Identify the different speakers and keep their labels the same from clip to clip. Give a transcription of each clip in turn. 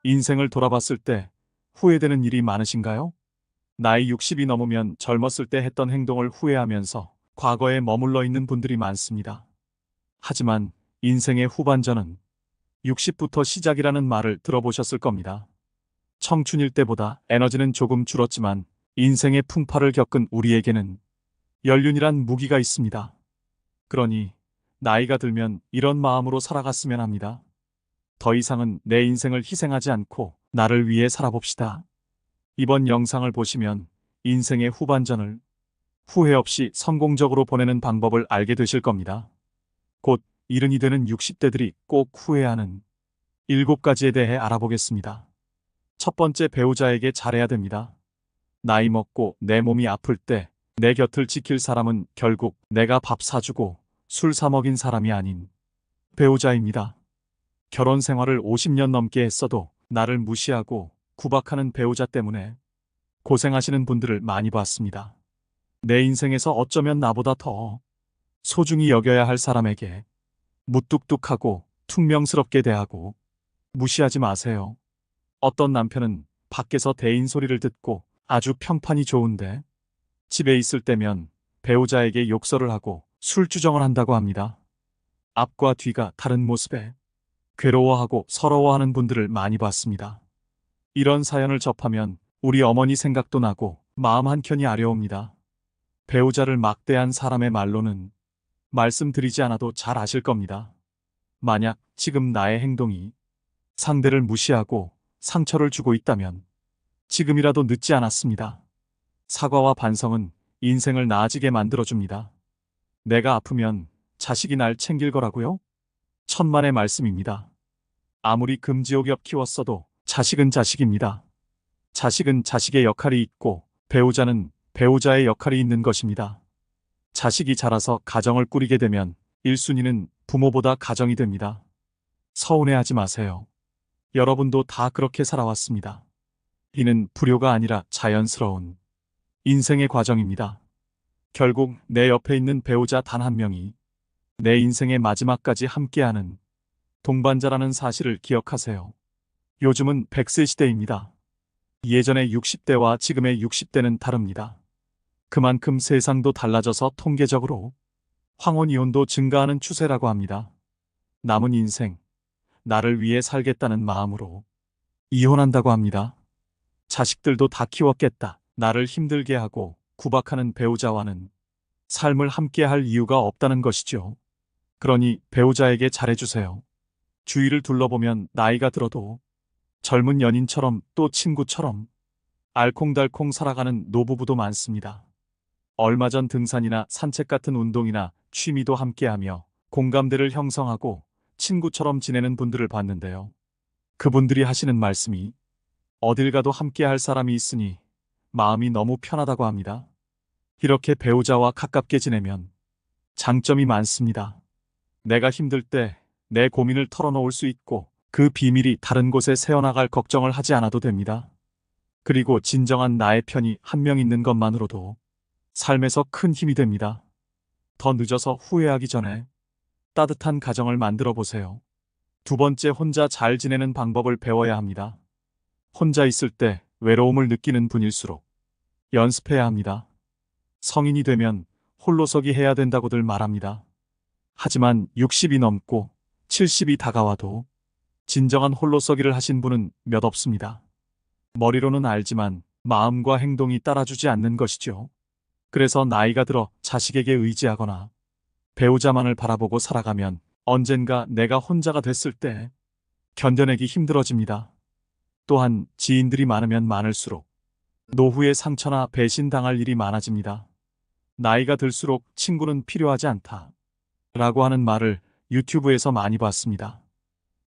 Speaker 1: 인생을 돌아봤을 때 후회되는 일이 많으신가요? 나이 60이 넘으면 젊었을 때 했던 행동을 후회하면서 과거에 머물러 있는 분들이 많습니다. 하지만 인생의 후반전은 60부터 시작이라는 말을 들어보셨을 겁니다. 청춘일 때보다 에너지는 조금 줄었지만 인생의 풍파를 겪은 우리에게는 연륜이란 무기가 있습니다. 그러니 나이가 들면 이런 마음으로 살아갔으면 합니다. 더 이상은 내 인생을 희생하지 않고 나를 위해 살아봅시다. 이번 영상을 보시면 인생의 후반전을 후회 없이 성공적으로 보내는 방법을 알게 되실 겁니다. 곧 이른이 되는 60대들이 꼭 후회하는 7가지에 대해 알아보겠습니다. 첫 번째, 배우자에게 잘해야 됩니다. 나이 먹고 내 몸이 아플 때 내 곁을 지킬 사람은 결국 내가 밥 사주고 술 사 먹인 사람이 아닌 배우자입니다. 결혼 생활을 50년 넘게 했어도 나를 무시하고 구박하는 배우자 때문에 고생하시는 분들을 많이 봤습니다. 내 인생에서 어쩌면 나보다 더 소중히 여겨야 할 사람에게 무뚝뚝하고 퉁명스럽게 대하고 무시하지 마세요. 어떤 남편은 밖에서 대인 소리를 듣고 아주 평판이 좋은데 집에 있을 때면 배우자에게 욕설을 하고 술주정을 한다고 합니다. 앞과 뒤가 다른 모습에 괴로워하고 서러워하는 분들을 많이 봤습니다. 이런 사연을 접하면 우리 어머니 생각도 나고 마음 한켠이 아려옵니다. 배우자를 막대한 사람의 말로는 말씀드리지 않아도 잘 아실 겁니다. 만약 지금 나의 행동이 상대를 무시하고 상처를 주고 있다면 지금이라도 늦지 않았습니다. 사과와 반성은 인생을 나아지게 만들어줍니다. 내가 아프면 자식이 날 챙길 거라고요? 천만의 말씀입니다. 아무리 금지옥엽 키웠어도 자식은 자식입니다. 자식은 자식의 역할이 있고 배우자는 배우자의 역할이 있는 것입니다. 자식이 자라서 가정을 꾸리게 되면 1순위는 부모보다 가정이 됩니다. 서운해하지 마세요. 여러분도 다 그렇게 살아왔습니다. 이는 불효가 아니라 자연스러운 인생의 과정입니다. 결국 내 옆에 있는 배우자 단 한 명이 내 인생의 마지막까지 함께하는 동반자라는 사실을 기억하세요. 요즘은 100세 시대입니다. 예전의 60대와 지금의 60대는 다릅니다. 그만큼 세상도 달라져서 통계적으로 황혼이혼도 증가하는 추세라고 합니다. 남은 인생, 나를 위해 살겠다는 마음으로 이혼한다고 합니다. 자식들도 다 키웠겠다. 나를 힘들게 하고 구박하는 배우자와는 삶을 함께할 이유가 없다는 것이죠. 그러니 배우자에게 잘해주세요. 주위를 둘러보면 나이가 들어도 젊은 연인처럼 또 친구처럼 알콩달콩 살아가는 노부부도 많습니다. 얼마 전 등산이나 산책 같은 운동이나 취미도 함께하며 공감대를 형성하고 친구처럼 지내는 분들을 봤는데요. 그분들이 하시는 말씀이 어딜 가도 함께할 사람이 있으니 마음이 너무 편하다고 합니다. 이렇게 배우자와 가깝게 지내면 장점이 많습니다. 내가 힘들 때 내 고민을 털어놓을 수 있고 그 비밀이 다른 곳에 새어나갈 걱정을 하지 않아도 됩니다. 그리고 진정한 나의 편이 한 명 있는 것만으로도 삶에서 큰 힘이 됩니다. 더 늦어서 후회하기 전에 따뜻한 가정을 만들어 보세요. 두 번째, 혼자 잘 지내는 방법을 배워야 합니다. 혼자 있을 때 외로움을 느끼는 분일수록 연습해야 합니다. 성인이 되면 홀로서기 해야 된다고들 말합니다. 하지만 60이 넘고 70이 다가와도 진정한 홀로서기를 하신 분은 몇 없습니다. 머리로는 알지만 마음과 행동이 따라주지 않는 것이죠. 그래서 나이가 들어 자식에게 의지하거나 배우자만을 바라보고 살아가면 언젠가 내가 혼자가 됐을 때 견뎌내기 힘들어집니다. 또한 지인들이 많으면 많을수록 노후의 상처나 배신당할 일이 많아집니다. 나이가 들수록 친구는 필요하지 않다 라고 하는 말을 유튜브에서 많이 봤습니다.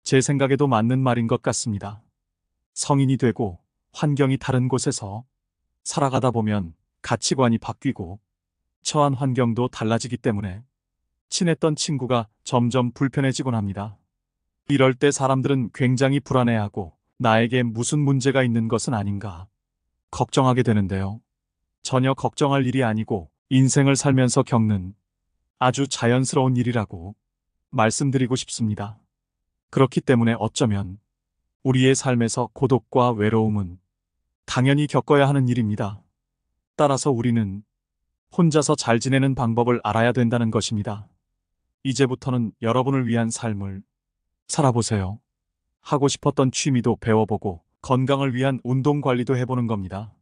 Speaker 1: 제 생각에도 맞는 말인 것 같습니다. 성인이 되고 환경이 다른 곳에서 살아가다 보면 가치관이 바뀌고 처한 환경도 달라지기 때문에 친했던 친구가 점점 불편해지곤 합니다. 이럴 때 사람들은 굉장히 불안해하고 나에게 무슨 문제가 있는 것은 아닌가 걱정하게 되는데요. 전혀 걱정할 일이 아니고 인생을 살면서 겪는 아주 자연스러운 일이라고 말씀드리고 싶습니다. 그렇기 때문에 어쩌면 우리의 삶에서 고독과 외로움은 당연히 겪어야 하는 일입니다. 따라서 우리는 혼자서 잘 지내는 방법을 알아야 된다는 것입니다. 이제부터는 여러분을 위한 삶을 살아보세요. 하고 싶었던 취미도 배워보고 건강을 위한 운동 관리도 해보는 겁니다.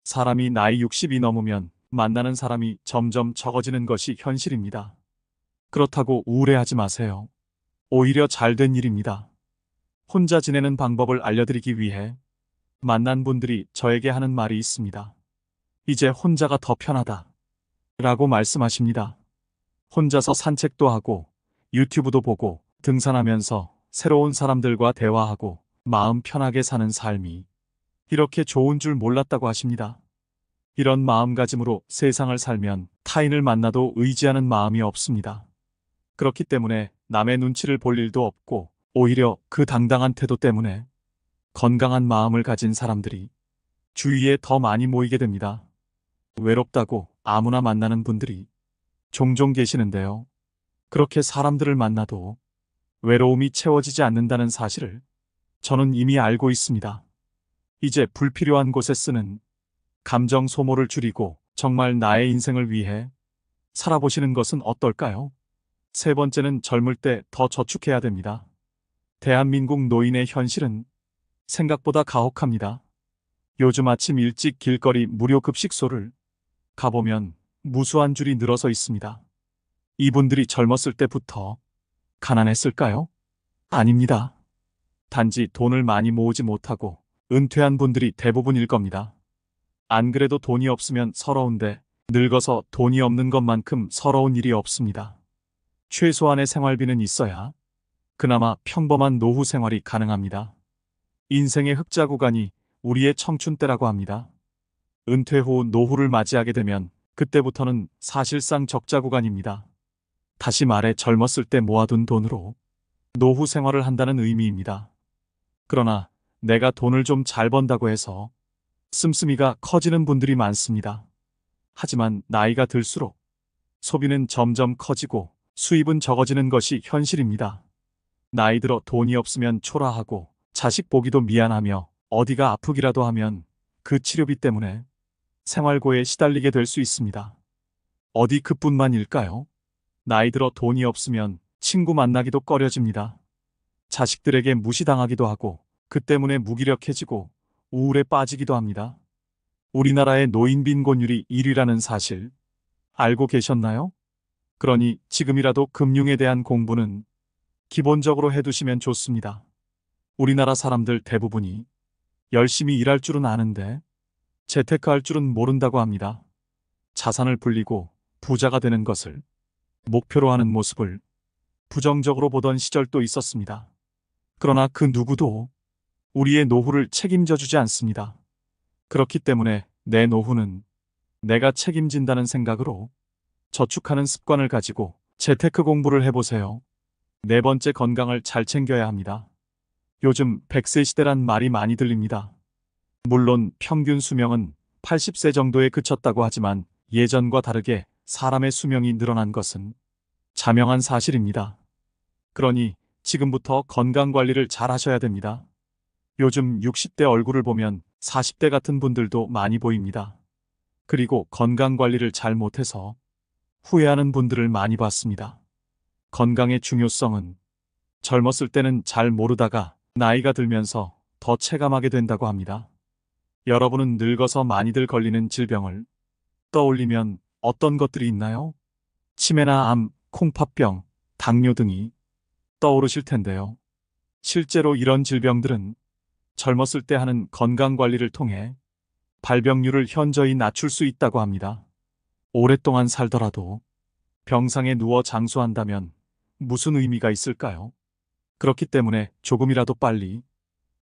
Speaker 1: 사람이 나이 60이 넘으면 만나는 사람이 점점 적어지는 것이 현실입니다. 그렇다고 우울해하지 마세요. 오히려 잘된 일입니다. 혼자 지내는 방법을 알려드리기 위해 만난 분들이 저에게 하는 말이 있습니다. 이제 혼자가 더 편하다 라고 말씀하십니다. 혼자서 산책도 하고 유튜브도 보고 등산하면서 새로운 사람들과 대화하고 마음 편하게 사는 삶이 이렇게 좋은 줄 몰랐다고 하십니다. 이런 마음가짐으로 세상을 살면 타인을 만나도 의지하는 마음이 없습니다. 그렇기 때문에 남의 눈치를 볼 일도 없고 오히려 그 당당한 태도 때문에 건강한 마음을 가진 사람들이 주위에 더 많이 모이게 됩니다. 외롭다고 아무나 만나는 분들이 종종 계시는데요. 그렇게 사람들을 만나도 외로움이 채워지지 않는다는 사실을 저는 이미 알고 있습니다. 이제 불필요한 곳에 쓰는 감정 소모를 줄이고 정말 나의 인생을 위해 살아보시는 것은 어떨까요? 세 번째는 젊을 때 더 저축해야 됩니다. 대한민국 노인의 현실은 생각보다 가혹합니다. 요즘 아침 일찍 길거리 무료 급식소를 가보면 무수한 줄이 늘어서 있습니다. 이분들이 젊었을 때부터 가난했을까요? 아닙니다. 단지 돈을 많이 모으지 못하고 은퇴한 분들이 대부분일 겁니다. 안 그래도 돈이 없으면 서러운데 늙어서 돈이 없는 것만큼 서러운 일이 없습니다. 최소한의 생활비는 있어야 그나마 평범한 노후 생활이 가능합니다. 인생의 흑자 구간이 우리의 청춘 때라고 합니다. 은퇴 후 노후를 맞이하게 되면 그때부터는 사실상 적자 구간입니다. 다시 말해 젊었을 때 모아둔 돈으로 노후 생활을 한다는 의미입니다. 그러나 내가 돈을 좀 잘 번다고 해서 씀씀이가 커지는 분들이 많습니다. 하지만 나이가 들수록 소비는 점점 커지고 수입은 적어지는 것이 현실입니다. 나이 들어 돈이 없으면 초라하고 자식 보기도 미안하며 어디가 아프기라도 하면 그 치료비 때문에 생활고에 시달리게 될 수 있습니다. 어디 그뿐만일까요? 나이 들어 돈이 없으면 친구 만나기도 꺼려집니다. 자식들에게 무시당하기도 하고 그 때문에 무기력해지고 우울에 빠지기도 합니다. 우리나라의 노인 빈곤율이 1위라는 사실 알고 계셨나요? 그러니 지금이라도 금융에 대한 공부는 기본적으로 해두시면 좋습니다. 우리나라 사람들 대부분이 열심히 일할 줄은 아는데 재테크할 줄은 모른다고 합니다. 자산을 불리고 부자가 되는 것을 목표로 하는 모습을 부정적으로 보던 시절도 있었습니다. 그러나 그 누구도 우리의 노후를 책임져 주지 않습니다. 그렇기 때문에 내 노후는 내가 책임진다는 생각으로 저축하는 습관을 가지고 재테크 공부를 해보세요. 네 번째, 건강을 잘 챙겨야 합니다. 요즘 100세 시대란 말이 많이 들립니다. 물론 평균 수명은 80세 정도에 그쳤다고 하지만 예전과 다르게 사람의 수명이 늘어난 것은 자명한 사실입니다. 그러니 지금부터 건강 관리를 잘 하셔야 됩니다. 요즘 60대 얼굴을 보면 40대 같은 분들도 많이 보입니다. 그리고 건강 관리를 잘 못해서 후회하는 분들을 많이 봤습니다. 건강의 중요성은 젊었을 때는 잘 모르다가 나이가 들면서 더 체감하게 된다고 합니다. 여러분은 늙어서 많이들 걸리는 질병을 떠올리면 어떤 것들이 있나요? 치매나 암, 콩팥병, 당뇨 등이 떠오르실 텐데요. 실제로 이런 질병들은 젊었을 때 하는 건강 관리를 통해 발병률을 현저히 낮출 수 있다고 합니다. 오랫동안 살더라도 병상에 누워 장수한다면 무슨 의미가 있을까요? 그렇기 때문에 조금이라도 빨리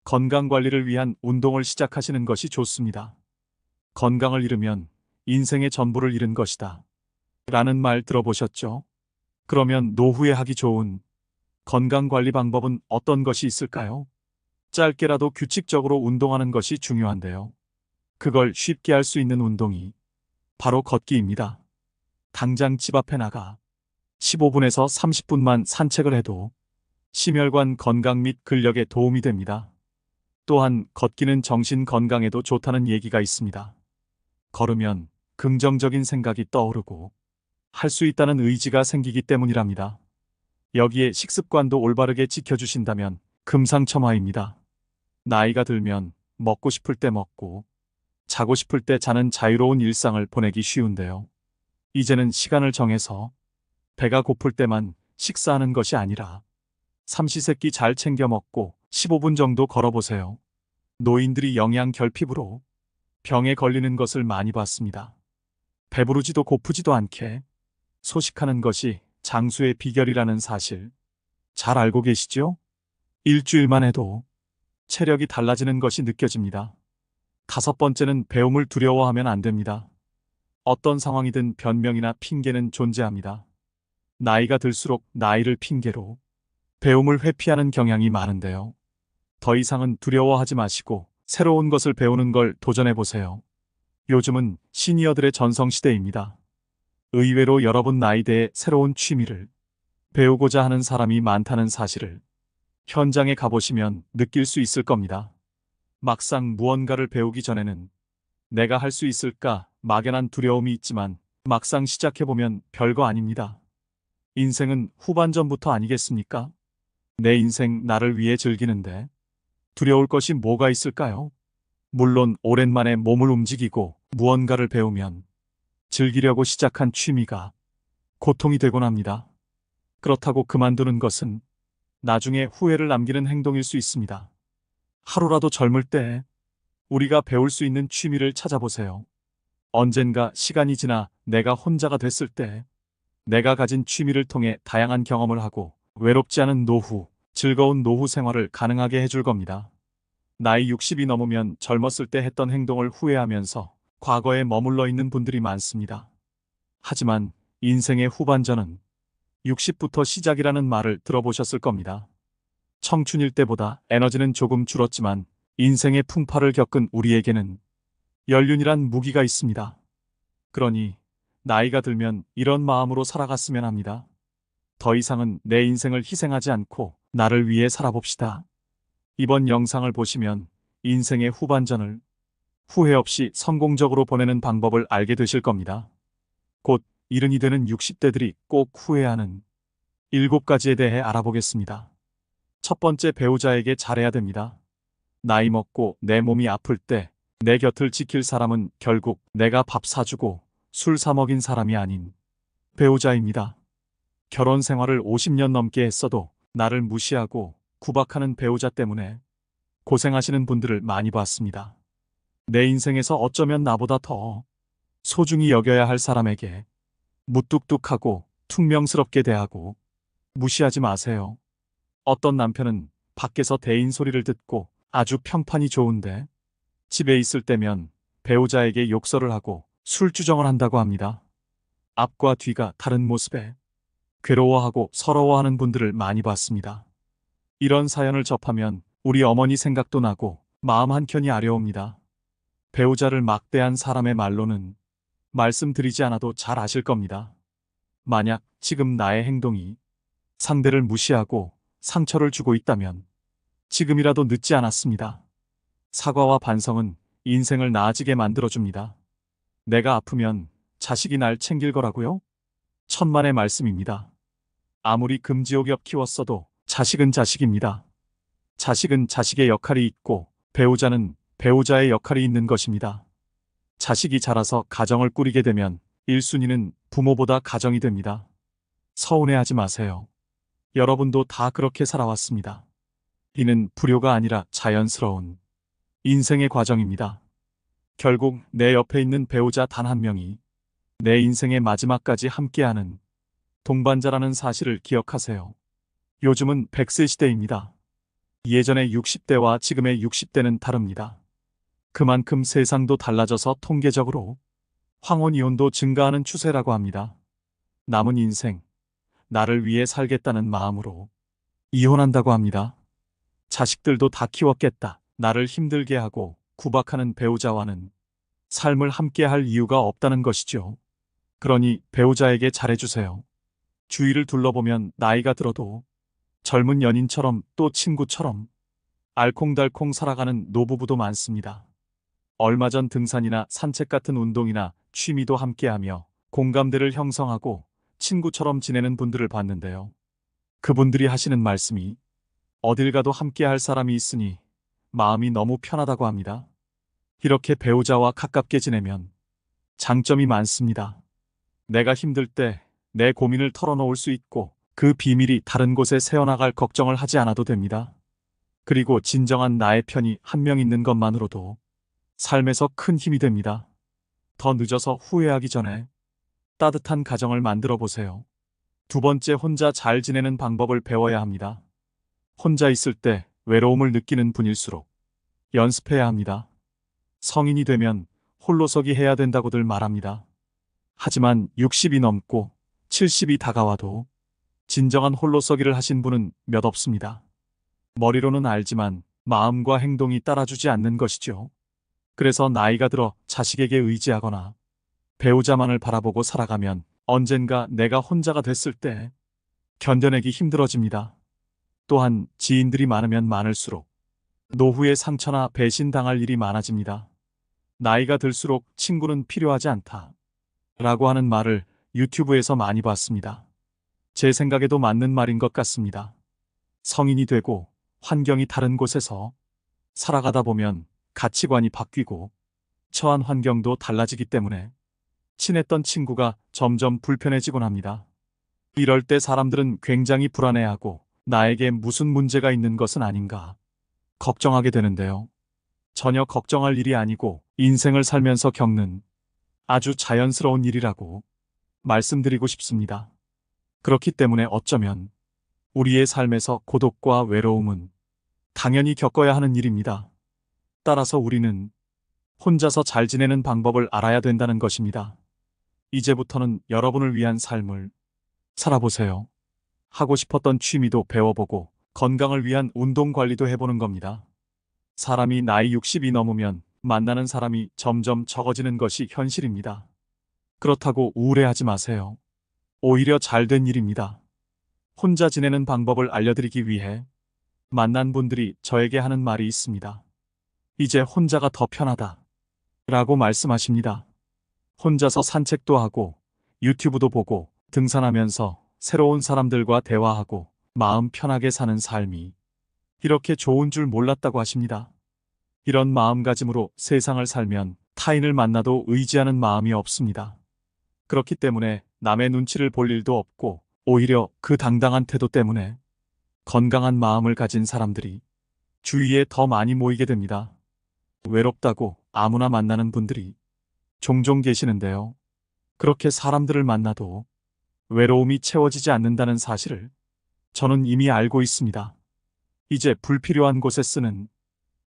Speaker 1: 건강 관리를 위한 운동을 시작하시는 것이 좋습니다. 건강을 잃으면 인생의 전부를 잃은 것이다 라는 말 들어보셨죠? 그러면 노후에 하기 좋은 건강 관리 방법은 어떤 것이 있을까요? 짧게라도 규칙적으로 운동하는 것이 중요한데요. 그걸 쉽게 할 수 있는 운동이 바로 걷기입니다. 당장 집 앞에 나가 15분에서 30분만 산책을 해도 심혈관 건강 및 근력에 도움이 됩니다. 또한 걷기는 정신 건강에도 좋다는 얘기가 있습니다. 걸으면 긍정적인 생각이 떠오르고 할 수 있다는 의지가 생기기 때문이랍니다. 여기에 식습관도 올바르게 지켜주신다면 금상첨화입니다. 나이가 들면 먹고 싶을 때 먹고 자고 싶을 때 자는 자유로운 일상을 보내기 쉬운데요. 이제는 시간을 정해서 배가 고플 때만 식사하는 것이 아니라 삼시세끼 잘 챙겨 먹고 15분 정도 걸어보세요. 노인들이 영양 결핍으로 병에 걸리는 것을 많이 봤습니다. 배부르지도 고프지도 않게 소식하는 것이 장수의 비결이라는 사실 잘 알고 계시죠? 일주일만 해도 체력이 달라지는 것이 느껴집니다. 다섯 번째는 배움을 두려워하면 안 됩니다. 어떤 상황이든 변명이나 핑계는 존재합니다. 나이가 들수록 나이를 핑계로 배움을 회피하는 경향이 많은데요. 더 이상은 두려워하지 마시고 새로운 것을 배우는 걸 도전해 보세요. 요즘은 시니어들의 전성시대입니다. 의외로 여러분 나이대에 새로운 취미를 배우고자 하는 사람이 많다는 사실을 현장에 가보시면 느낄 수 있을 겁니다. 막상 무언가를 배우기 전에는 내가 할 수 있을까 막연한 두려움이 있지만 막상 시작해보면 별거 아닙니다. 인생은 후반전부터 아니겠습니까? 내 인생 나를 위해 즐기는데 두려울 것이 뭐가 있을까요? 물론 오랜만에 몸을 움직이고 무언가를 배우면 즐기려고 시작한 취미가 고통이 되곤 합니다. 그렇다고 그만두는 것은 나중에 후회를 남기는 행동일 수 있습니다. 하루라도 젊을 때 우리가 배울 수 있는 취미를 찾아보세요. 언젠가 시간이 지나 내가 혼자가 됐을 때 내가 가진 취미를 통해 다양한 경험을 하고 외롭지 않은 노후, 즐거운 노후 생활을 가능하게 해줄 겁니다. 나이 60이 넘으면 젊었을 때 했던 행동을 후회하면서 과거에 머물러 있는 분들이 많습니다. 하지만 인생의 후반전은 60부터 시작이라는 말을 들어보셨을 겁니다. 청춘일 때보다 에너지는 조금 줄었지만 인생의 풍파를 겪은 우리에게는 연륜이란 무기가 있습니다. 그러니 나이가 들면 이런 마음으로 살아갔으면 합니다. 더 이상은 내 인생을 희생하지 않고 나를 위해 살아봅시다. 이번 영상을 보시면 인생의 후반전을 후회 없이 성공적으로 보내는 방법을 알게 되실 겁니다. 곧 이른이 되는 60대들이 꼭 후회하는 7가지에 대해 알아보겠습니다. 첫 번째, 배우자에게 잘해야 됩니다. 나이 먹고 내 몸이 아플 때 내 곁을 지킬 사람은 결국 내가 밥 사주고 술 사 먹인 사람이 아닌 배우자입니다. 결혼 생활을 50년 넘게 했어도 나를 무시하고 구박하는 배우자 때문에 고생하시는 분들을 많이 봤습니다. 내 인생에서 어쩌면 나보다 더 소중히 여겨야 할 사람에게 무뚝뚝하고 퉁명스럽게 대하고 무시하지 마세요. 어떤 남편은 밖에서 대인 소리를 듣고 아주 평판이 좋은데 집에 있을 때면 배우자에게 욕설을 하고 술주정을 한다고 합니다. 앞과 뒤가 다른 모습에 괴로워하고 서러워하는 분들을 많이 봤습니다. 이런 사연을 접하면 우리 어머니 생각도 나고 마음 한켠이 아려옵니다. 배우자를 막대한 사람의 말로는 말씀드리지 않아도 잘 아실 겁니다. 만약 지금 나의 행동이 상대를 무시하고 상처를 주고 있다면 지금이라도 늦지 않았습니다. 사과와 반성은 인생을 나아지게 만들어줍니다. 내가 아프면 자식이 날 챙길 거라고요? 천만의 말씀입니다. 아무리 금지옥엽 키웠어도 자식은 자식입니다. 자식은 자식의 역할이 있고 배우자는 배우자의 역할이 있는 것입니다. 자식이 자라서 가정을 꾸리게 되면 1순위는 부모보다 가정이 됩니다. 서운해하지 마세요. 여러분도 다 그렇게 살아왔습니다. 이는 불효가 아니라 자연스러운 인생의 과정입니다. 결국 내 옆에 있는 배우자 단 한 명이 내 인생의 마지막까지 함께하는 동반자라는 사실을 기억하세요. 요즘은 100세 시대입니다. 예전의 60대와 지금의 60대는 다릅니다. 그만큼 세상도 달라져서 통계적으로 황혼이혼도 증가하는 추세라고 합니다. 남은 인생, 나를 위해 살겠다는 마음으로 이혼한다고 합니다. 자식들도 다 키웠겠다. 나를 힘들게 하고 구박하는 배우자와는 삶을 함께 할 이유가 없다는 것이죠. 그러니 배우자에게 잘해주세요. 주위를 둘러보면 나이가 들어도 젊은 연인처럼 또 친구처럼 알콩달콩 살아가는 노부부도 많습니다. 얼마 전 등산이나 산책 같은 운동이나 취미도 함께하며 공감대를 형성하고 친구처럼 지내는 분들을 봤는데요. 그분들이 하시는 말씀이 어딜 가도 함께할 사람이 있으니 마음이 너무 편하다고 합니다. 이렇게 배우자와 가깝게 지내면 장점이 많습니다. 내가 힘들 때 내 고민을 털어놓을 수 있고 그 비밀이 다른 곳에 새어나갈 걱정을 하지 않아도 됩니다. 그리고 진정한 나의 편이 한 명 있는 것만으로도 삶에서 큰 힘이 됩니다. 더 늦어서 후회하기 전에 따뜻한 가정을 만들어 보세요. 두 번째, 혼자 잘 지내는 방법을 배워야 합니다. 혼자 있을 때 외로움을 느끼는 분일수록 연습해야 합니다. 성인이 되면 홀로서기 해야 된다고들 말합니다. 하지만 60이 넘고 70이 다가와도 진정한 홀로서기를 하신 분은 몇 없습니다. 머리로는 알지만 마음과 행동이 따라주지 않는 것이죠. 그래서 나이가 들어 자식에게 의지하거나 배우자만을 바라보고 살아가면 언젠가 내가 혼자가 됐을 때 견뎌내기 힘들어집니다. 또한 지인들이 많으면 많을수록 노후의 상처나 배신당할 일이 많아집니다. 나이가 들수록 친구는 필요하지 않다 라고 하는 말을 유튜브에서 많이 봤습니다. 제 생각에도 맞는 말인 것 같습니다. 성인이 되고 환경이 다른 곳에서 살아가다 보면 가치관이 바뀌고 처한 환경도 달라지기 때문에 친했던 친구가 점점 불편해지곤 합니다. 이럴 때 사람들은 굉장히 불안해하고 나에게 무슨 문제가 있는 것은 아닌가 걱정하게 되는데요. 전혀 걱정할 일이 아니고 인생을 살면서 겪는 아주 자연스러운 일이라고 말씀드리고 싶습니다. 그렇기 때문에 어쩌면 우리의 삶에서 고독과 외로움은 당연히 겪어야 하는 일입니다. 따라서 우리는 혼자서 잘 지내는 방법을 알아야 된다는 것입니다. 이제부터는 여러분을 위한 삶을 살아보세요. 하고 싶었던 취미도 배워보고 건강을 위한 운동 관리도 해보는 겁니다. 사람이 나이 60이 넘으면 만나는 사람이 점점 적어지는 것이 현실입니다. 그렇다고 우울해하지 마세요. 오히려 잘된 일입니다. 혼자 지내는 방법을 알려드리기 위해 만난 분들이 저에게 하는 말이 있습니다. 이제 혼자가 더 편하다 라고 말씀하십니다. 혼자서 산책도 하고 유튜브도 보고 등산하면서 새로운 사람들과 대화하고 마음 편하게 사는 삶이 이렇게 좋은 줄 몰랐다고 하십니다. 이런 마음가짐으로 세상을 살면 타인을 만나도 의지하는 마음이 없습니다. 그렇기 때문에 남의 눈치를 볼 일도 없고 오히려 그 당당한 태도 때문에 건강한 마음을 가진 사람들이 주위에 더 많이 모이게 됩니다. 외롭다고 아무나 만나는 분들이 종종 계시는데요. 그렇게 사람들을 만나도 외로움이 채워지지 않는다는 사실을 저는 이미 알고 있습니다. 이제 불필요한 곳에 쓰는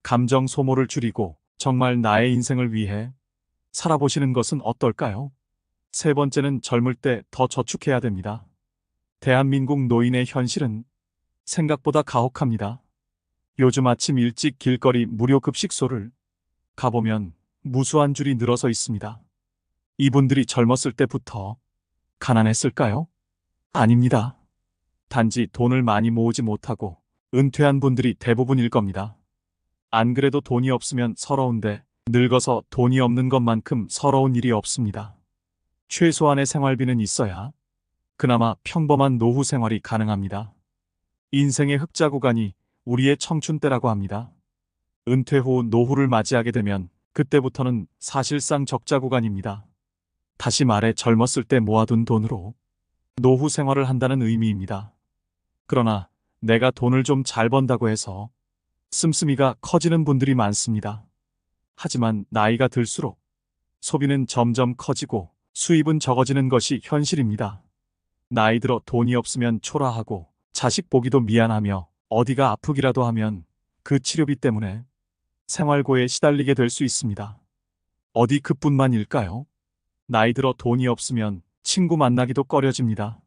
Speaker 1: 감정 소모를 줄이고 정말 나의 인생을 위해 살아보시는 것은 어떨까요? 세 번째는 젊을 때 더 저축해야 됩니다. 대한민국 노인의 현실은 생각보다 가혹합니다. 요즘 아침 일찍 길거리 무료 급식소를 가보면 무수한 줄이 늘어서 있습니다. 이분들이 젊었을 때부터 가난했을까요? 아닙니다. 단지 돈을 많이 모으지 못하고 은퇴한 분들이 대부분일 겁니다. 안 그래도 돈이 없으면 서러운데 늙어서 돈이 없는 것만큼 서러운 일이 없습니다. 최소한의 생활비는 있어야 그나마 평범한 노후 생활이 가능합니다. 인생의 흑자 구간이 우리의 청춘 때라고 합니다. 은퇴 후 노후를 맞이하게 되면 그때부터는 사실상 적자 구간입니다. 다시 말해 젊었을 때 모아둔 돈으로 노후 생활을 한다는 의미입니다. 그러나 내가 돈을 좀 잘 번다고 해서 씀씀이가 커지는 분들이 많습니다. 하지만 나이가 들수록 소비는 점점 커지고 수입은 적어지는 것이 현실입니다. 나이 들어 돈이 없으면 초라하고 자식 보기도 미안하며 어디가 아프기라도 하면 그 치료비 때문에 생활고에 시달리게 될 수 있습니다. 어디 그뿐만일까요? 나이 들어 돈이 없으면 친구 만나기도 꺼려집니다.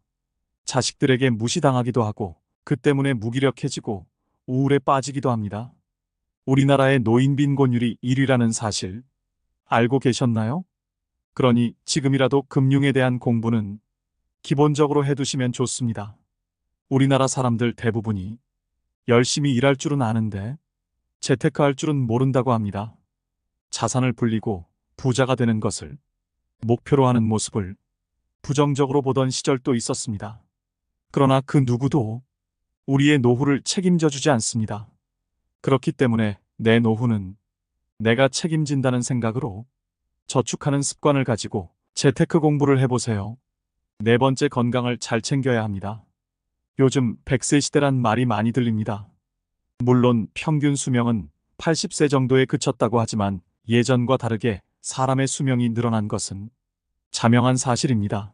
Speaker 1: 자식들에게 무시당하기도 하고 그 때문에 무기력해지고 우울에 빠지기도 합니다. 우리나라의 노인 빈곤율이 1위라는 사실 알고 계셨나요? 그러니 지금이라도 금융에 대한 공부는 기본적으로 해두시면 좋습니다. 우리나라 사람들 대부분이 열심히 일할 줄은 아는데 재테크할 줄은 모른다고 합니다. 자산을 불리고 부자가 되는 것을 목표로 하는 모습을 부정적으로 보던 시절도 있었습니다. 그러나 그 누구도 우리의 노후를 책임져 주지 않습니다. 그렇기 때문에 내 노후는 내가 책임진다는 생각으로 저축하는 습관을 가지고 재테크 공부를 해보세요. 네 번째, 건강을 잘 챙겨야 합니다. 요즘 100세 시대란 말이 많이 들립니다. 물론 평균 수명은 80세 정도에 그쳤다고 하지만 예전과 다르게 사람의 수명이 늘어난 것은 자명한 사실입니다.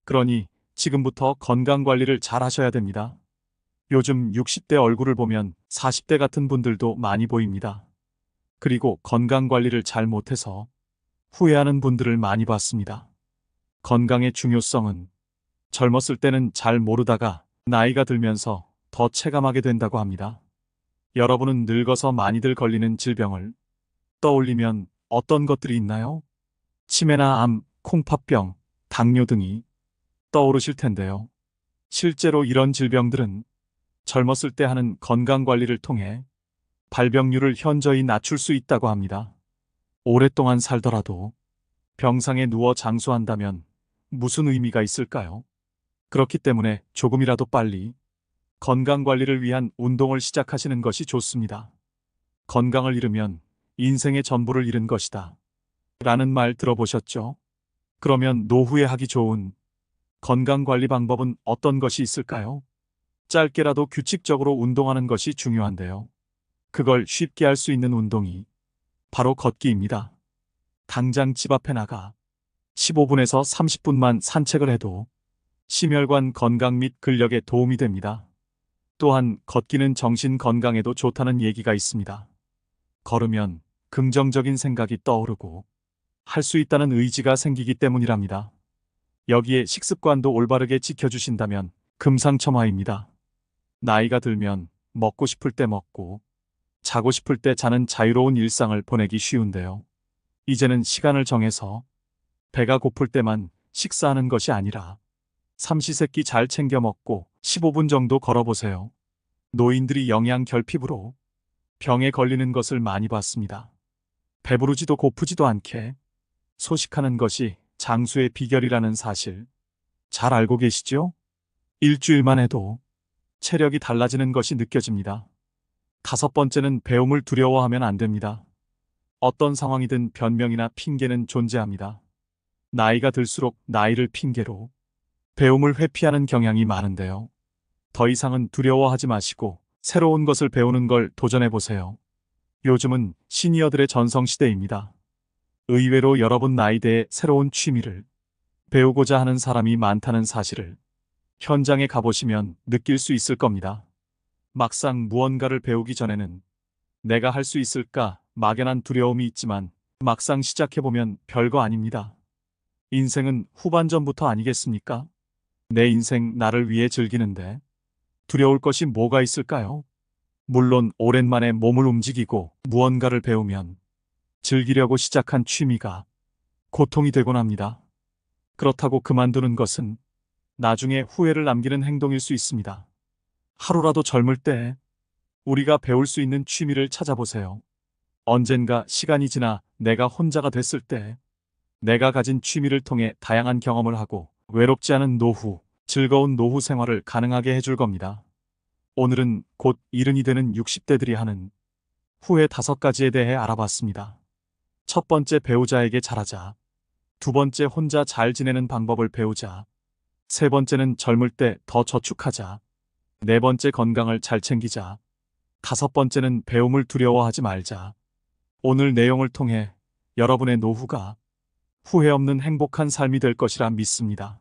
Speaker 1: 그러니 지금부터 건강 관리를 잘 하셔야 됩니다. 요즘 60대 얼굴을 보면 40대 같은 분들도 많이 보입니다. 그리고 건강 관리를 잘 못해서 후회하는 분들을 많이 봤습니다. 건강의 중요성은 젊었을 때는 잘 모르다가 나이가 들면서 더 체감하게 된다고 합니다. 여러분은 늙어서 많이들 걸리는 질병을 떠올리면 어떤 것들이 있나요? 치매나 암, 콩팥병, 당뇨 등이 떠오르실 텐데요. 실제로 이런 질병들은 젊었을 때 하는 건강 관리를 통해 발병률을 현저히 낮출 수 있다고 합니다. 오랫동안 살더라도 병상에 누워 장수한다면 무슨 의미가 있을까요? 그렇기 때문에 조금이라도 빨리 건강 관리를 위한 운동을 시작하시는 것이 좋습니다. 건강을 잃으면 인생의 전부를 잃은 것이다 라는 말 들어보셨죠? 그러면 노후에 하기 좋은 건강 관리 방법은 어떤 것이 있을까요? 짧게라도 규칙적으로 운동하는 것이 중요한데요. 그걸 쉽게 할 수 있는 운동이 바로 걷기입니다. 당장 집 앞에 나가 15분에서 30분만 산책을 해도 심혈관 건강 및 근력에 도움이 됩니다. 또한 걷기는 정신 건강에도 좋다는 얘기가 있습니다. 걸으면 긍정적인 생각이 떠오르고 할 수 있다는 의지가 생기기 때문이랍니다. 여기에 식습관도 올바르게 지켜주신다면 금상첨화입니다. 나이가 들면 먹고 싶을 때 먹고 자고 싶을 때 자는 자유로운 일상을 보내기 쉬운데요. 이제는 시간을 정해서 배가 고플 때만 식사하는 것이 아니라 삼시세끼 잘 챙겨 먹고 15분 정도 걸어보세요. 노인들이 영양 결핍으로 병에 걸리는 것을 많이 봤습니다. 배부르지도 고프지도 않게 소식하는 것이 장수의 비결이라는 사실 잘 알고 계시죠? 일주일만 해도 체력이 달라지는 것이 느껴집니다. 다섯 번째는 배움을 두려워하면 안 됩니다. 어떤 상황이든 변명이나 핑계는 존재합니다. 나이가 들수록 나이를 핑계로 배움을 회피하는 경향이 많은데요. 더 이상은 두려워하지 마시고 새로운 것을 배우는 걸 도전해보세요. 요즘은 시니어들의 전성시대입니다. 의외로 여러분 나이대에 새로운 취미를 배우고자 하는 사람이 많다는 사실을 현장에 가보시면 느낄 수 있을 겁니다. 막상 무언가를 배우기 전에는 내가 할 수 있을까 막연한 두려움이 있지만 막상 시작해보면 별거 아닙니다. 인생은 후반전부터 아니겠습니까? 내 인생 나를 위해 즐기는데 두려울 것이 뭐가 있을까요? 물론 오랜만에 몸을 움직이고 무언가를 배우면 즐기려고 시작한 취미가 고통이 되곤 합니다. 그렇다고 그만두는 것은 나중에 후회를 남기는 행동일 수 있습니다. 하루라도 젊을 때 우리가 배울 수 있는 취미를 찾아보세요. 언젠가 시간이 지나 내가 혼자가 됐을 때 내가 가진 취미를 통해 다양한 경험을 하고 외롭지 않은 노후, 즐거운 노후 생활을 가능하게 해줄 겁니다. 오늘은 곧 이른이 되는 60대들이 하는 후회 5가지에 대해 알아봤습니다. 첫 번째, 배우자에게 잘하자. 두 번째, 혼자 잘 지내는 방법을 배우자. 세 번째는 젊을 때 더 저축하자. 네 번째, 건강을 잘 챙기자. 다섯 번째는 배움을 두려워하지 말자. 오늘 내용을 통해 여러분의 노후가 후회 없는 행복한 삶이 될 것이라 믿습니다.